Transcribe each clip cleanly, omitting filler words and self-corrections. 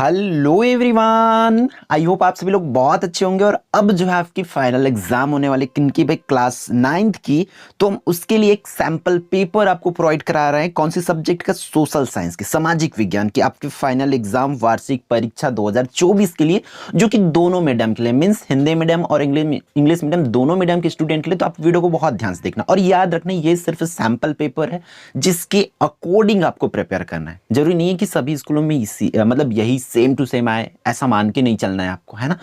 Hello everyone, I hope आप सभी लोग बहुत अच्छे होंगे। और अब जो है आपकी फाइनल एग्जाम होने वाली किनकी भाई, क्लास 9th की। तो हम उसके लिए एक सैंपल पेपर आपको प्रोवाइड करा रहे हैं। कौन सी सब्जेक्ट का? सोशल साइंस की, सामाजिक विज्ञान की आपकी फाइनल एग्जाम वार्षिक परीक्षा 2024 के लिए, जो कि दोनों मीडियम के लिए, मीन्स हिंदी मीडियम और इंग्लिश मीडियम, दोनों मीडियम के स्टूडेंट के लिए। तो आप वीडियो को बहुत ध्यान से देखना और याद रखना, ये सिर्फ सैंपल पेपर है जिसके अकॉर्डिंग आपको प्रिपेयर करना है। जरूरी नहीं है कि सभी स्कूलों में इसी मतलब यही सेम टू सेम आए, ऐसा मान के नहीं चलना है आपको, है ना।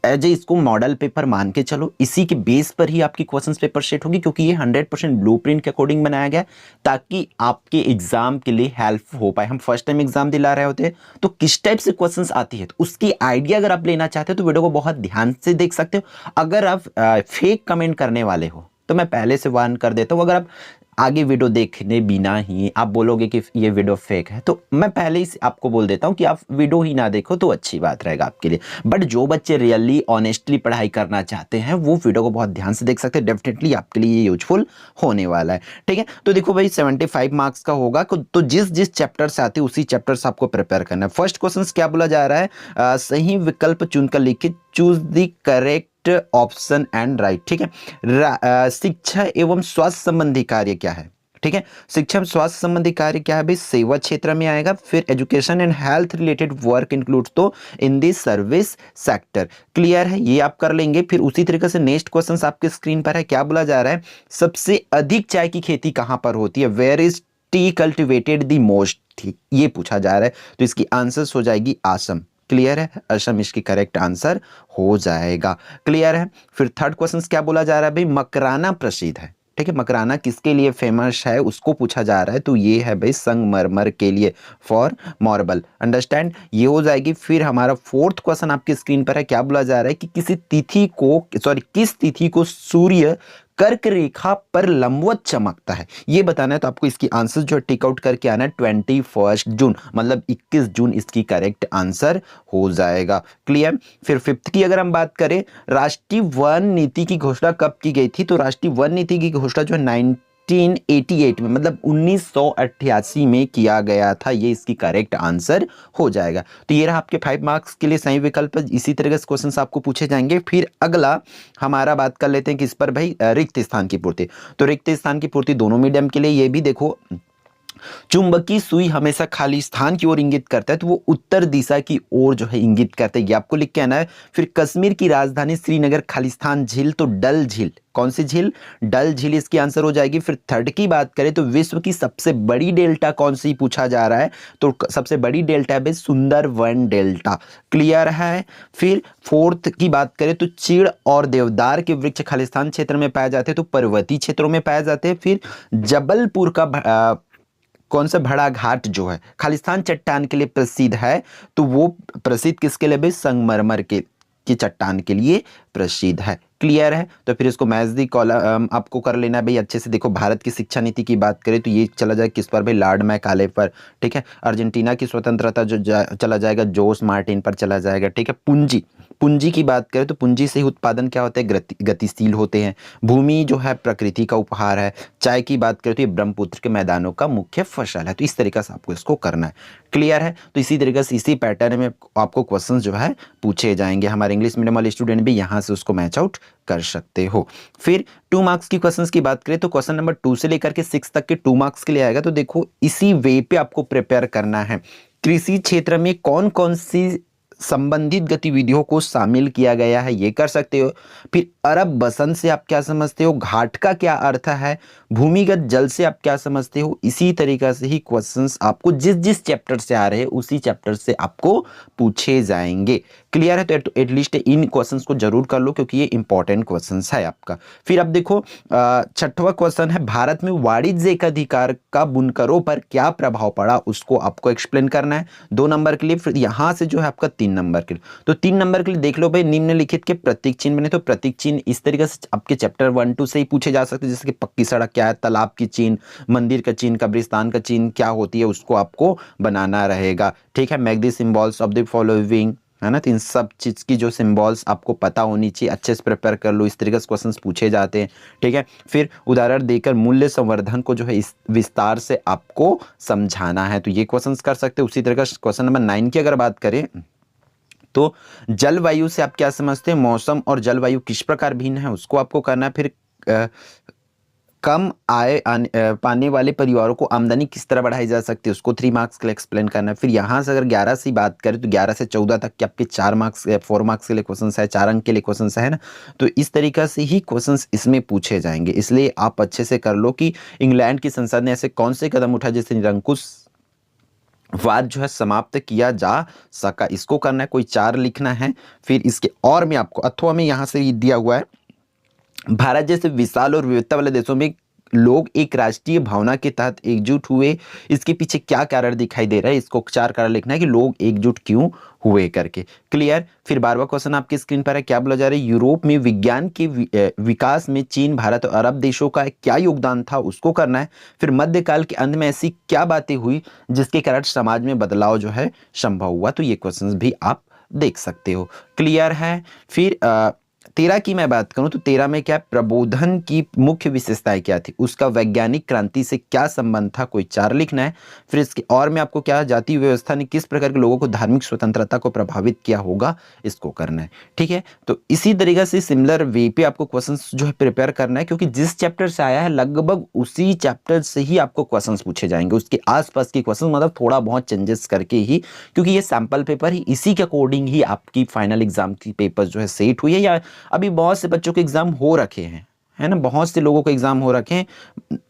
एज ए इसको मॉडल पेपर मान के चलो, इसी के बेस पर ही आपकी क्वेश्चंस पेपर सेट होगी, क्योंकि ये 100% ब्लूप्रिंट के अकॉर्डिंग बनाया गया है, ताकि आपके एग्जाम के लिए हेल्प हो पाए। हम फर्स्ट टाइम एग्जाम दिला रहे होते हैं, तो किस टाइप से क्वेश्चंस आती है, तो उसकी आइडिया अगर आप लेना चाहते हो तो वीडियो को बहुत ध्यान से देख सकते हो। अगर आप फेक कमेंट करने वाले हो तो मैं पहले से वार्न कर देता हूँ। अगर आप आगे वीडियो देखने बिना ही आप बोलोगे कि ये वीडियो फेक है, तो मैं पहले ही आपको बोल देता हूं कि आप वीडियो ही ना देखो तो अच्छी बात रहेगा आपके लिए। बट जो बच्चे रियली ऑनेस्टली पढ़ाई करना चाहते हैं वो वीडियो को बहुत ध्यान से देख सकते हैं। डेफिनेटली आपके लिए ये यूजफुल होने वाला है। ठीक है, तो देखो भाई 75 मार्क्स का होगा, तो जिस जिस चैप्टर से आते हैं उसी चैप्टर से आपको प्रिपेयर करना है। फर्स्ट क्वेश्चन क्या बोला जा रहा है? सही विकल्प चुनकर लिखिए, choose the correct option and right. ठीक है, शिक्षा एवं स्वास्थ्य संबंधी कार्य क्या है? ठीक है, शिक्षा एवं स्वास्थ्य संबंधी कार्य क्या है भाई? सेवा क्षेत्र में आएगा। फिर education and health related work include तो इन दी सर्विस सेक्टर। क्लियर है, ये आप कर लेंगे। फिर उसी तरीके से नेक्स्ट क्वेश्चन आपके स्क्रीन पर है। क्या बोला जा रहा है? सबसे अधिक चाय की खेती कहां पर होती है? Where is tea cultivated the most? ठीक, ये पूछा जा रहा है, तो इसकी आंसर्स हो जाएगी आसम। क्लियर है, असम इसकी करेक्ट आंसर हो जाएगा। क्लियर है। फिर थर्ड क्वेश्चन क्या बोला जा रहा है भाई? मकराना प्रसिद्ध है। ठीक है, मकराना किसके लिए फेमस है उसको पूछा जा रहा है, तो ये है भाई संगमरमर के लिए, फॉर मार्बल। अंडरस्टैंड, ये हो जाएगी। फिर हमारा फोर्थ क्वेश्चन आपकी स्क्रीन पर है। क्या बोला जा रहा है कि किस तिथि को सूर्य कर्क रेखा पर लंबवत चमकता है? ये बताना है, तो आपको इसकी आंसर जो है टिक आउट करके आना है। 21 जून, मतलब 21 जून इसकी करेक्ट आंसर हो जाएगा। क्लियर। फिर फिफ्थ की अगर हम बात करें, राष्ट्रीय वन नीति की घोषणा कब की गई थी? तो राष्ट्रीय वन नीति की घोषणा जो है 1988 में, मतलब 1988 में किया गया था। ये इसकी करेक्ट आंसर हो जाएगा। तो ये रहा आपके 5 मार्क्स के लिए सही विकल्प। इसी तरह के क्वेश्चंस आपको पूछे जाएंगे। फिर अगला हमारा बात कर लेते हैं किस पर भाई? रिक्त स्थान की पूर्ति। तो रिक्त स्थान की पूर्ति दोनों मीडियम के लिए। ये भी देखो, चुंबकीय सुई हमेशा खाली स्थान की ओर इंगित करता है, तो वो उत्तर दिशा की ओर जो है इंगित करता है। ये आपको लिख के आना है। फिर कश्मीर की राजधानी श्रीनगर खालिस्तान झील, तो डल झील। कौन सी झील? डल झील इसकी आंसर हो जाएगी। फिर थर्ड की बात करें तो विश्व की सबसे बड़ी डेल्टा कौन सी पूछा जा रहा है? तो सबसे बड़ी डेल्टा है सुंदरवन डेल्टा। क्लियर है। फिर फोर्थ की बात करें तो चीड़ और देवदार के वृक्ष खालिस्तान क्षेत्र में पाए जाते हैं, तो पर्वतीय क्षेत्रों में पाए जाते हैं। फिर जबलपुर का कौन सा बड़ा घाट जो है खालिस्तान चट्टान के लिए प्रसिद्ध है, तो वो प्रसिद्ध किसके लिए भाई? संगमरमर के की चट्टान के लिए प्रसिद्ध है। क्लियर है। तो फिर इसको मैच दी कॉलम आपको कर लेना है भाई अच्छे से। देखो, भारत की शिक्षा नीति की बात करें तो ये चला जाए किस पर भाई? लॉर्ड मैकाले पर। ठीक है। अर्जेंटीना की स्वतंत्रता जो चला जाएगा जोस मार्टिन पर चला जाएगा। ठीक है। पूंजी पूंजी की बात करें तो पूंजी से ही उत्पादन क्या होता है? गतिशील होते हैं। भूमि जो है प्रकृति का उपहार है। चाय की बात करें तो ये ब्रह्मपुत्र के मैदानों का मुख्य फसल है। तो इस तरीके से आपको इसको करना है। क्लियर है। तो इसी तरीके से इसी पैटर्न में आपको क्वेश्चन जो है पूछे जाएंगे। हमारे इंग्लिश मीडियम वाले स्टूडेंट भी यहाँ से उसको मैच आउट कर सकते हो। फिर 2 मार्क्स की क्वेश्चंस की बात करें तो क्वेश्चन नंबर 2 से लेकर के 6 तक के 2 मार्क्स के लिए आएगा। तो देखो, इसी वे पे आपको प्रिपेयर करना है। कृषि क्षेत्र में कौन कौन सी संबंधित गतिविधियों को शामिल किया गया है, ये कर सकते हो। फिर अरब बसंत से आप क्या समझते हो? घाट का क्या अर्थ है? भूमिगत जल से आप क्या समझते हो? इसी तरीके से ही क्वेश्चंस आपको जिस जिस चैप्टर से आ रहे हैं उसी चैप्टर से आपको पूछे जाएंगे। क्लियर है। तो एटलीस्ट इन क्वेश्चंस को जरूर कर लो, क्योंकि ये इंपॉर्टेंट क्वेश्चंस है आपका। फिर अब देखो, छठवां क्वेश्चन है, भारत में वाणिज्यिक अधिकार का बुनकरों पर क्या प्रभाव पड़ा, उसको आपको एक्सप्लेन करना है 2 नंबर के लिए। फिर यहां से जो है आपका 3 नंबर के लिए। तो 3 नंबर के लिए देख लो भाई, निम्नलिखित के प्रतीक चिन्ह बने। तो प्रतीक चिन्ह इस तरीके से आपके चैप्टर 1-2 से ही पूछे जा सकते हैं, जैसे कि पक्की सड़क क्या है, तालाब की चिन्ह, मंदिर का चिन्ह, कब्रिस्तान का चिन्ह क्या होती है, उसको आपको बनाना रहेगा। ठीक है। Make the symbols of the following है ना। तो इन सब चीज़ की जो सिंबल्स आपको पता होनी चाहिए, अच्छे से प्रिपेयर कर लो, इस तरीके से क्वेश्चंस पूछे जाते हैं, ठीक है। फिर उदाहरण देकर मूल्य संवर्धन को जो है इस विस्तार से आपको समझाना है, तो ये क्वेश्चंस कर सकते हैं। उसी तरह का क्वेश्चन नंबर 9 की अगर बात करें तो जलवायु से आप क्या समझते हैं, मौसम और जलवायु किस प्रकार भिन्न है उसको आपको करना है। फिर कम आय पाने वाले परिवारों को आमदनी किस तरह बढ़ाई जा सकती है उसको 3 मार्क्स के लिए एक्सप्लेन करना है। फिर यहाँ से अगर 11 से बात करें तो 11 से 14 तक के आपके 4 मार्क्स 4 मार्क्स के लिए क्वेश्चन है, 4 अंक के लिए क्वेश्चन है ना। तो इस तरीका से ही क्वेश्चन इसमें पूछे जाएंगे, इसलिए आप अच्छे से कर लो कि इंग्लैंड की संसद ने ऐसे कौन से कदम उठाए जिससे निरंकुश वाद जो है समाप्त किया जा सका, इसको करना है। कोई 4 लिखना है। फिर इसके और में आपको अथवा में यहाँ से दिया हुआ है, भारत जैसे विशाल और विविधता वाले देशों में लोग एक राष्ट्रीय भावना के तहत एकजुट हुए, इसके पीछे क्या कारण दिखाई दे रहा है, इसको 4 कारण लिखना है कि लोग एकजुट क्यों हुए करके। क्लियर। फिर 12वां क्वेश्चन आपकी स्क्रीन पर है, क्या बोला जा रहा है, यूरोप में विज्ञान के विकास में चीन, भारत और अरब देशों का क्या योगदान था, उसको करना है। फिर मध्यकाल के अंत में ऐसी क्या बातें हुई जिसके कारण समाज में बदलाव जो है संभव हुआ, तो ये क्वेश्चन भी आप देख सकते हो। क्लियर है। फिर 13 की मैं बात करूं तो 13 में क्या, प्रबोधन की मुख्य विशेषताएं क्या थी, उसका वैज्ञानिक क्रांति से क्या संबंध था, कोई 4 लिखना है। फिर इसके और में आपको क्या, जाति व्यवस्था ने किस प्रकार के लोगों को धार्मिक स्वतंत्रता को प्रभावित किया होगा, इसको करना है, ठीक है। तो इसी तरीके से सिमिलर वे पे आपको क्वेश्चन जो है प्रिपेयर करना है, क्योंकि जिस चैप्टर से आया है लगभग उसी चैप्टर से ही आपको क्वेश्चन पूछे जाएंगे, उसके आसपास के क्वेश्चन मतलब थोड़ा बहुत चेंजेस करके ही, क्योंकि ये सैंपल पेपर ही इसी के अकॉर्डिंग ही आपकी फाइनल एग्जाम की पेपर जो है सेट हुई है, या अभी बहुत से बच्चों के एग्जाम हो रखे हैं, है ना, बहुत से लोगों के एग्जाम हो रखे हैं,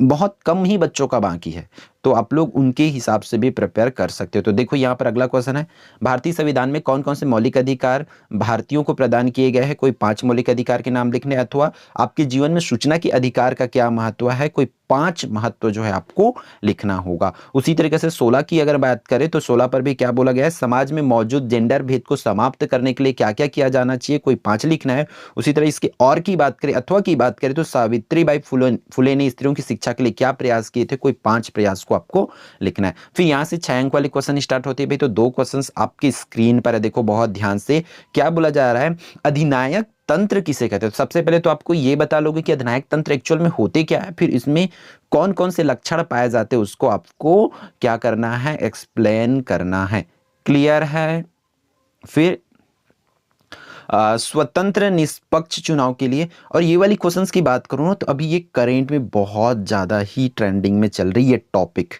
बहुत कम ही बच्चों का बाकी है, तो आप लोग उनके हिसाब से भी प्रिपेयर कर सकते हो। तो देखो यहाँ पर अगला क्वेश्चन है, भारतीय संविधान में कौन कौन से मौलिक अधिकार भारतीयों को प्रदान किए गए हैं, कोई 5 मौलिक अधिकार के नाम लिखने, अथवा आपके जीवन में सूचना के अधिकार का क्या महत्व है, कोई 5 महत्व जो है आपको लिखना होगा। उसी तरीके से 16 की अगर बात करें तो 16 पर भी क्या बोला गया है, समाज में मौजूद जेंडर भेद को समाप्त करने के लिए क्या क्या किया जाना चाहिए, कोई 5 लिखना है। उसी तरह इसके और की बात करें अथवा की बात करें तो सावित्रीबाई फुले ने स्त्रियों की शिक्षा के लिए क्या प्रयास किए थे, कोई 5 प्रयास को आपको लिखना है। फिर यहां से 6 अंक वाले क्वेश्चन स्टार्ट होते हैं भाई, तो 2 क्वेश्चंस आपकी स्क्रीन पर है, देखो बहुत ध्यान से। क्या बोला जा रहा है, अधिनायक तंत्र किसे कहते हैं। तो सबसे पहले तो आपको ये बता लोगे कि अधिनायक तंत्र एक्चुअल में होते क्या है, फिर इसमें कौन कौन से लक्षण पाए जाते हैं उसको आपको क्या करना है, एक्सप्लेन करना है। क्लियर है। फिर स्वतंत्र निष्पक्ष चुनाव के लिए, और ये वाली क्वेश्चंस की बात करूं ना तो अभी ये करेंट में बहुत ज्यादा ही ट्रेंडिंग में चल रही है टॉपिक,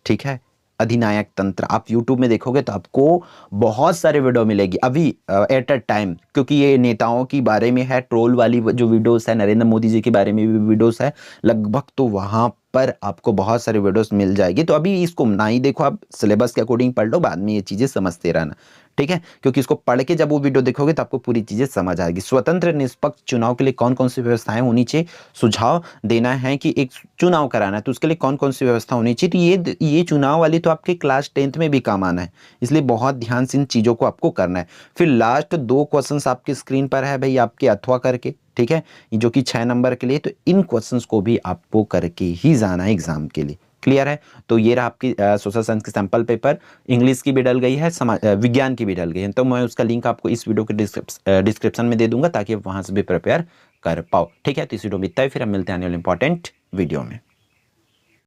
ठीक है। अधिनायक तंत्र आप YouTube में देखोगे तो आपको बहुत सारे वीडियो मिलेगी अभी एट अ टाइम, क्योंकि ये नेताओं के बारे में है, ट्रोल वाली जो वीडियोस है, नरेंद्र मोदी जी के बारे में भी वीडियोस है लगभग, तो वहां पर आपको बहुत सारे वीडियोस मिल जाएगी। तो अभी इसको ना ही देखो, आप सिलेबस के अकॉर्डिंग पढ़ लो, बाद में ये चीजें समझते रहना, ठीक है, क्योंकि इसको पढ़ के जब वो वीडियो देखोगे तो आपको पूरी चीजें समझ आएगी। स्वतंत्र निष्पक्ष चुनाव के लिए कौन कौन सी व्यवस्थाएं होनी चाहिए, सुझाव देना है कि एक चुनाव कराना है तो उसके लिए कौन कौन सी व्यवस्था होनी चाहिए। तो ये चुनाव वाली तो आपके क्लास 10th में भी काम आना है, इसलिए बहुत ध्यान से इन चीजों को आपको करना है। फिर लास्ट 2 क्वेश्चंस आपकी स्क्रीन पर है भाई, आपके अथवा करके, ठीक है, जो कि 6 नंबर के लिए, तो इन क्वेश्चंस को भी आपको करके ही जाना है एग्जाम के लिए। क्लियर है। तो ये रहा आपकी सोशल साइंस की सैंपल पेपर, इंग्लिश की भी डल गई है, विज्ञान की भी डल गई है, तो मैं उसका लिंक आपको इस वीडियो के डिस्क्रिप्शन में दे दूंगा ताकि आप वहां से भी प्रिपेयर कर पाओ, ठीक है। तो इस वीडियो में इतना ही, फिर हम मिलते हैं आने वाले इंपॉर्टेंट वीडियो में।